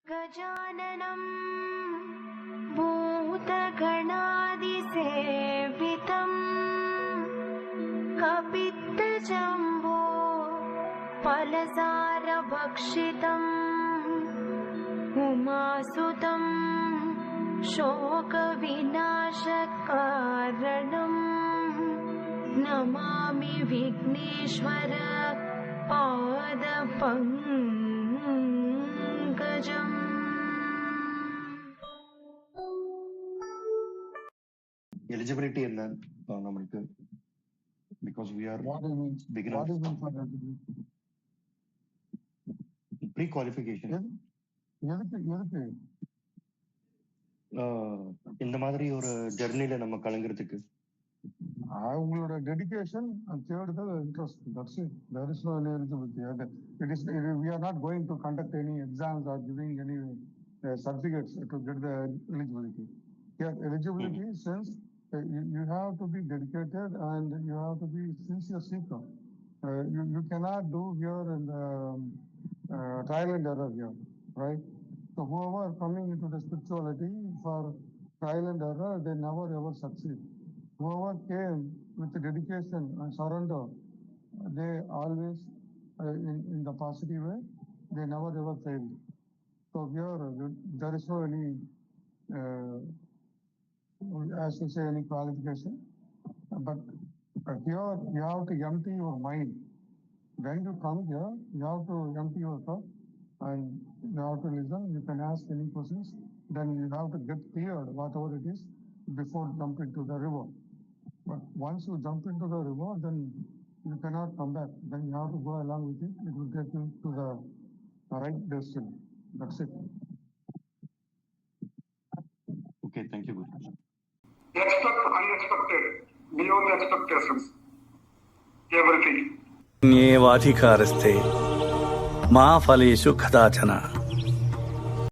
गजाननं भूतगणादिसेवितं कपित्तजम्बो फलसारभक्षितम् उमासुतं शोकविनाशकारणं Namami Vighneshwar पादपङ्कजम्. Eligibility என்ன நம்மளுக்கு? Because we are beginners. Pre-qualification. இந்த மாதிரி ஒரு ஜர்னில நம்ம கலங்குறதுக்கு அவங்களோட dedication and third the interest. That's it. There is no eligibility. We are not going to conduct any exams or giving any certificates to get the eligibility. Here, eligibility since you have to be dedicated and you have to be sincere seeker. You cannot do here in the trial and error here, right? So whoever coming into the spirituality for trial and error, they never ever succeed. Whoever came with the dedication and surrender, they always in the positive way, they never ever fail. So here there is no any as you say any qualification, but here you have to empty your mind. When you come here, you have to empty yourself and you have to listen. You can ask any questions. Then you have to get cleared whatever it is before jumping to the river. But once you jump into the river, then you cannot come back. Then you have to go along with it. It will take you to the right destiny. That's it. Okay, thank you, Guru. Expect unexpected, beyond expectations. Everything. न्येवाधिकारस्थे मा फलेषु कदाचन.